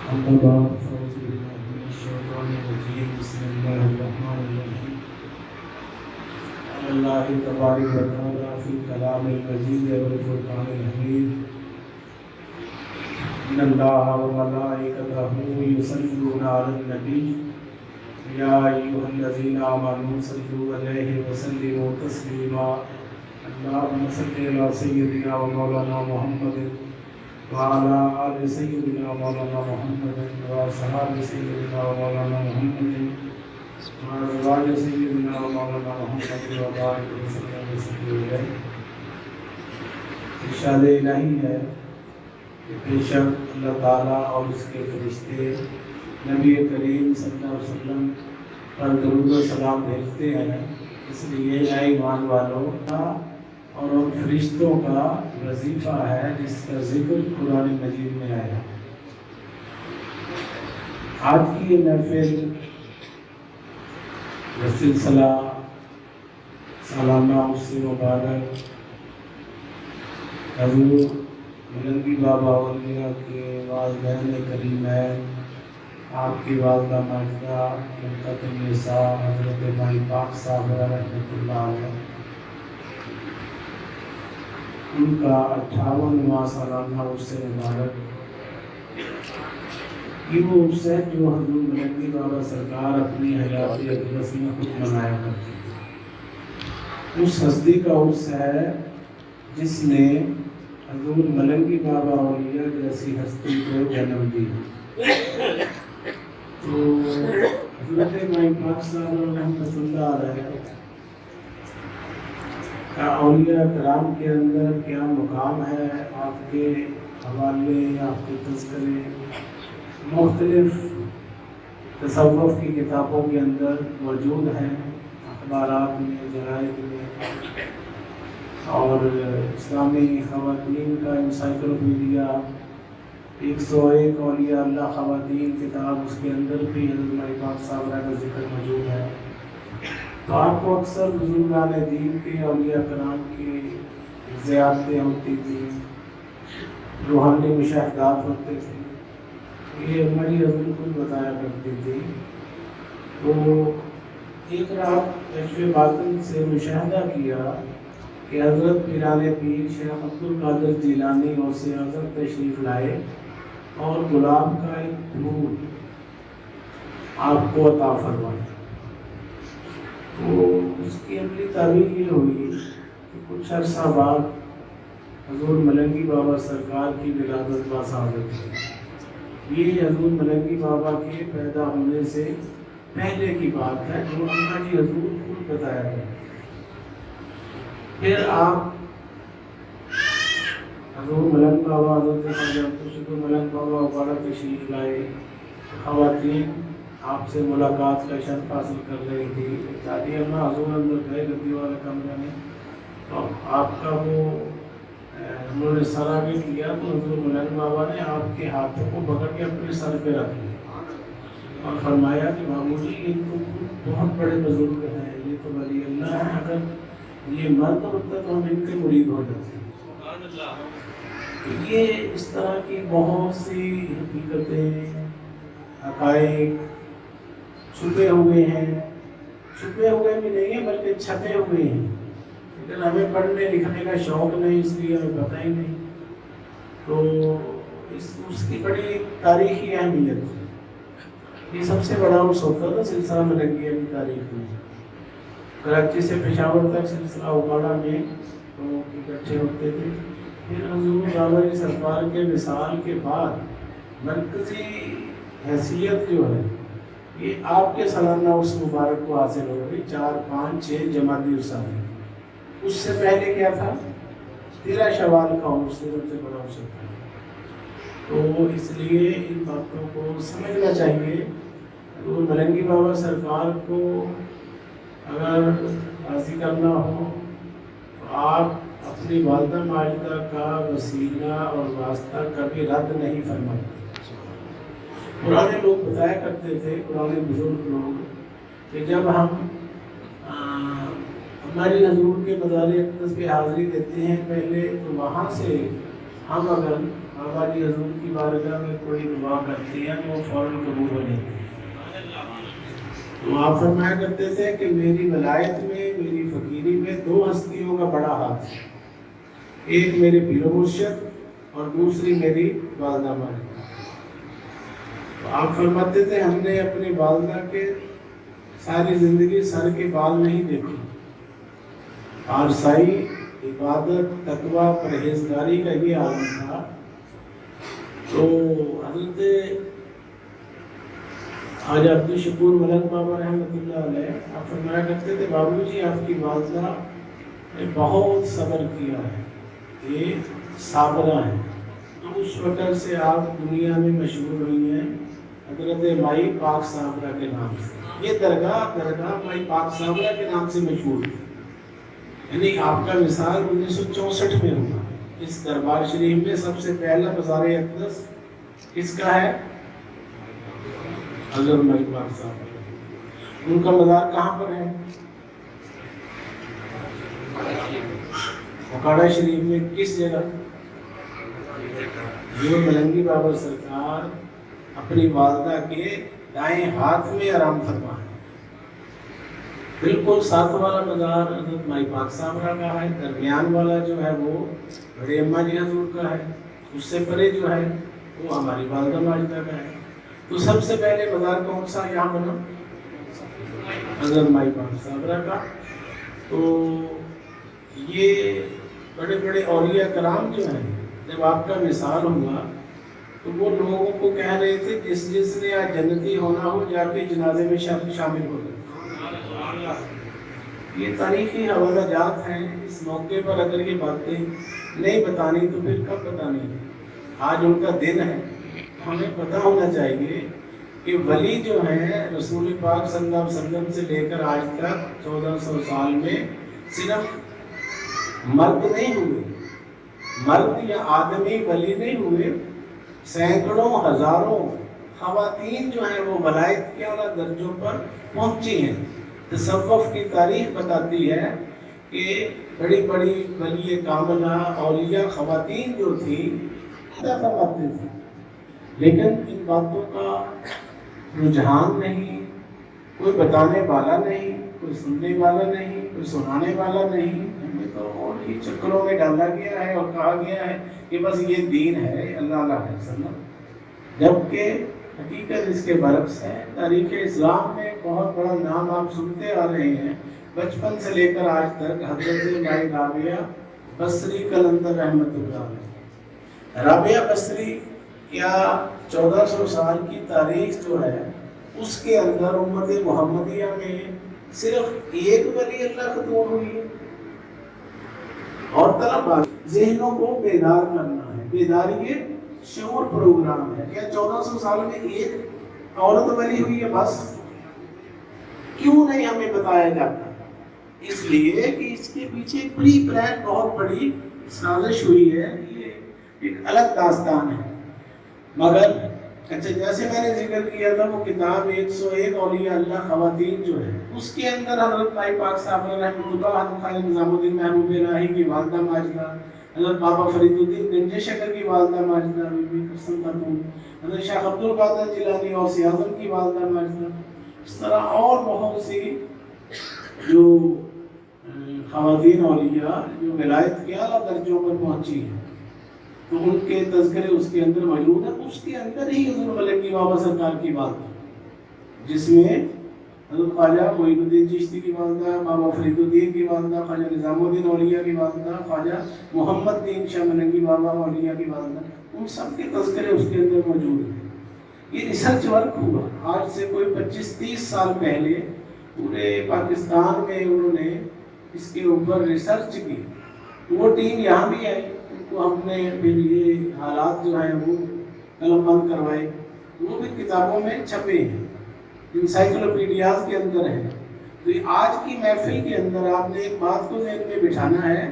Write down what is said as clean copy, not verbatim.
أما بعد فأعوذ بالله من الشيطان الرجيم بسم الله الرحمن الرحيم قال الله تبارك وتعالى في الكلام المجيد والفرقان الحميد إن الله وملائكته يصلون على النبي يا أيها الذين آمنوا صلوا عليه وسلموا تسليما اللهم صل على سيدنا ومولانا محمد وعلى آل سيدنا مولانا محمد وأصحاب سيدنا ومولانا محمد وعلى أزواج سيدنا ومولانا محمد وبارك وسلم وسلم ارشاد الہی ہے کہ بے شک اللہ تعالیٰ اور اس کے فرشتے نبی کریم صلی اللہ علیہ وسلم پر درود و سلام بھیجتے ہیں، اس لیے اے ایمان والوں کا اور ان فرشتوں کا وظیفہ ہے جس کا ذکر قرآن مجید میں آیا۔ آج کی یہ محفل سلسلہ سالانہ عرس مبارک حضور ملنگی بابا اولیاء کے والدین کریمین، آپ کی والدہ ماجدہ ملکۃ النساء حضرت مائی پاک صاحبہ رحمۃ اللہ علیہ، ان کا 58واں سالانہ عرس مبارک، یہ وہ عرس ہے جو حضور ملنگی بابا سرکار اپنی حیات اقدس میں خود منایا کرتے تھے۔ اس ہستی کا عرس ہے جس نے حضور ملنگی بابا اولیاء جیسی ہستی کو جنم دی۔ تو حضرت مائی پاک صاحب رحمۃ اللہ علیہ کا اولیاء کرام کے اندر کیا مقام ہے، آپ کے حوالے، آپ کے تذکرے مختلف تصوف کی کتابوں کے اندر موجود ہیں، اخبارات میں، جرائد میں، اور اسلامی خواتین کا انسائکلوپیڈیا 101 اولیاء اللہ خواتین کتاب، اس کے اندر بھی حضرت مائی پاک صاحب کا ذکر موجود ہے۔ تو آپ کو اکثر بزرگان دین کے اولیاء کرام کی زیارتیں ہوتی تھی، روحانی مشاہدات ہوتے تھے، یہ ہماری حضور کو بتایا کرتی تھی۔ تو ایک رات کشف باطن سے مشاہدہ کیا کہ حضرت پیران پیر شیخ عبد القادر جیلانی غوث اعظم تشریف لائے اور گلاب کا ایک پھول آپ کو عطا فرمایا۔ تو اس کی اگلی تعبیر یہ ہوئی کہ کچھ عرصہ بعد حضور ملنگی بابا سرکار کی ولادت باثابت ہے۔ یہ حضور ملنگی بابا کے پیدا ہونے سے پہلے کی بات ہے جو اللہ جی حضور خود بتایا ہے۔ پھر آپ حضور ملنگ بابا حضرت ملنگ بابا وغیرہ تشریف لائے، خواتین آپ سے ملاقات کا شرف حاصل کر رہی تھی، دادی اماں حضور اندر گئے گدی والے کمرے میں، تو آپ کا وہ انہوں نے سر آگے کیا تو حضور ملنگ بابا نے آپ کے ہاتھوں کو پکڑ کے اپنے سر پہ رکھ لیا اور فرمایا کہ بابو جی یہ تو بہت بڑے بزرگ ہیں، یہ تو ولی اللہ ہے، اگر یہ مرد ہوتا تو ہم ان کے مرید ہو جاتے ہیں۔ یہ اس طرح کی بہت سی حقیقتیں، حقائق چھپے ہوئے ہیں، چھپے ہوئے بھی نہیں ہیں بلکہ چھپے ہوئے ہیں، لیکن ہمیں پڑھنے لکھنے کا شوق نہیں، اس لیے ہمیں پتہ ہی نہیں۔ تو اس کی بڑی تاریخی اہمیت ہے۔ یہ سب سے بڑا عرس ہوتا تھا سلسلہ ملنگیہ کی تاریخ میں۔ کراچی سے پشاور تک سلسلہ اکاڑا میں لوگ اکٹھے ہوتے تھے۔ پھر حضور بابا کی سرکار کے وصال کے بعد مرکزی حیثیت جو ہے یہ آپ کے سالانہ عرس مبارک کو حاصل ہو گئی، 4، 5، 6 جمادی الثانی۔ اس سے پہلے کیا تھا؟ 13 شوال کا عرس سب سے بڑا عرس تھا۔ تو اس لیے ان باتوں کو سمجھنا چاہیے۔ حضور ملنگی بابا سرکار کو اگر راضی کرنا ہو تو آپ اپنی والدہ ماجدہ کا وسیلہ اور واسطہ کبھی رد نہیں فرماتے۔ پرانے لوگ بتایا کرتے تھے، پرانے بزرگ لوگ، کہ جب ہم ہماری حضور کے مزار اقدس پہ حاضری دیتے ہیں پہلے، تو وہاں سے ہم اگر بابا جی حضور کی بارگاہ میں کوئی دعا کرتے ہیں وہ فوراً قبول ہو جاتی ہے۔ تو آپ فرمایا کرتے تھے کہ میری ولایت میں، میری فقیری میں 2 ہستیوں کا بڑا ہاتھ ہے، ایک میرے پیر و مرشد اور دوسری میری والدہ مالکہ۔ تو آپ فرماتے تھے ہم نے اپنی والدہ کے ساری زندگی سر کے بال نہیں دیکھے، پارسائی، عبادت، تقویٰ، پرہیزگاری کا یہ عالم تھا۔ تو حضرت آج عبدالشکور ملک بابا رحمۃ اللہ علیہ آپ فرمایا کرتے تھے بابو جی آپ کی والدہ نے بہت صبر کیا ہے، یہ صابرہ ہیں۔ تو اس وقت سے آپ دنیا میں مشہور ہوئی ہیں حضرت مائی پاک صابرہ کے نام سے۔ یہ درگاہ مائی پاک صابرہ کے نام سے مشہور ہے، یعنی آپ کا وصال 1964 میں ہوا۔ اس دربار شریف میں سب سے پہلا مزار اقدس کس کا ہے؟ حضرت مائی پاک صابرہ۔ ان کا مزار کہاں پر ہے؟ اکھاڑا شریف میں کس جگہ؟ جو ملنگی بابا سرکار اپنی والدہ کے دائیں ہاتھ میں آرام فرما ہے۔ بالکل ساتھ والا مزار حضرت مائی پاک صابرہ کا ہے، درمیان والا جو ہے وہ بڑے اماں جی حضور کا ہے، اس سے پرے جو ہے وہ ہماری والدہ ماجدہ کا ہے۔ تو سب سے پہلے مزار کون سا یہاں بنا؟ حضرت مائی پاک صابرہ کا۔ تو یہ بڑے بڑے اولیاء کرام جو ہیں جب آپ کا وصال ہوا تو وہ لوگوں کو کہہ رہے تھے جس نے آج جنتی ہونا ہو جا کے جنازے میں شامل ہو جائے۔ یہ تاریخی حوالہ جات ہیں، اس موقع پر اگر یہ باتیں نہیں بتانی تو پھر کب بتانی ہے؟ آج ان کا دن ہے، ہمیں پتہ ہونا چاہیے کہ ولی جو ہیں رسول پاک صلی اللہ علیہ وسلم سے لے کر آج تک 1400 سال میں صرف مرد نہیں ہوئے، مرد یا آدمی ولی نہیں ہوئے، سینکڑوں ہزاروں خواتین جو ہیں وہ ولایت کے اعلیٰ درجوں پر پہنچی ہیں۔ تصوف کی تاریخ بتاتی ہے کہ بڑی بڑی ولی کاملہ اولیاء خواتین جو تھیں فرماتے تھے، لیکن ان باتوں کا رجحان نہیں، کوئی بتانے والا نہیں، کوئی سننے والا نہیں، کوئی سنانے والا نہیں۔ ہمیں تو اور ہی چکروں میں ڈالا گیا ہے اور کہا گیا ہے کہ بس یہ دین ہے، اللہ علیہ وسلم، جبکہ حقیقت اس کے برعکس ہے۔ تاریخ اسلام میں بہت بڑا نام آپ سنتے آ رہے ہیں، بچپن سے لے کر آج تک، حضرت مائی رابعہ بصری قلندر رحمۃ اللہ علیہ۔ رابعہ بصری کیا 1400 سال کی تاریخ جو ہے اس کے اندر امت محمدیہ میں صرف ایک ولی اللہ ختم ہوئی ہے۔ اور طلبا ذہنوں کو بیدار کرنا ہے، بیداری شعور پروگرام ہے۔ کیا 1400 سال میں ایک عورت ولی ہوئی ہے بس؟ کیوں نہیں ہمیں بتایا جاتا؟ اس لیے کہ اس کے پیچھے پری پلان بہت بڑی سازش ہوئی ہے، یہ ایک الگ داستان ہے۔ مگر اچھا جیسے میں نے ذکر کیا تھا وہ کتاب 101 اولیاء اللہ خواتین جو ہے اس کے اندر حضرت مائی پاک صابرہ رحمۃ اللہ، حضرت خواجہ نظام الدین محبوب الہی کی والدہ ماجدہ، حضرت بابا فرید الدین گنج شکر کی والدہ ماجدہ بی بی قسم خاتون، حضرت شیخ عبد القادر جیلانی غوث اعظم کی والدہ ماجدہ، اس طرح اور بہت سی جو خواتین اولیاء جو ولایت کے اعلیٰ درجوں پر پہنچی ہیں، تو ان کے تذکرے اس کے اندر موجود ہیں۔ اس کے اندر ہی حضور ملنگی بابا سرکار کی بات، جس میں حضرت خواجہ معین الدین چشتی کی والدہ، بابا فرید الدین کی والدہ، خواجہ نظام الدین اولیاء کی والدہ، خواجہ محمد دین شاہ ملنگی بابا اولیاء کی والدہ، ان سب کے تذکرے اس کے اندر موجود ہیں۔ یہ ریسرچ ورک ہوا آج سے کوئی 25-30 سال پہلے، پورے پاکستان میں انہوں نے اس کے اوپر ریسرچ کی۔ وہ ٹیم یہاں بھی آئی، ان کو ہم نے پھر یہ حالات جو ہیں وہ قلم بند کروائے، وہ بھی کتابوں میں چھپے ہیں، انسائکلوپیڈیاز کے اندر ہیں۔ تو آج کی محفل کے اندر آپ نے ایک بات کو ذہن میں بٹھانا ہے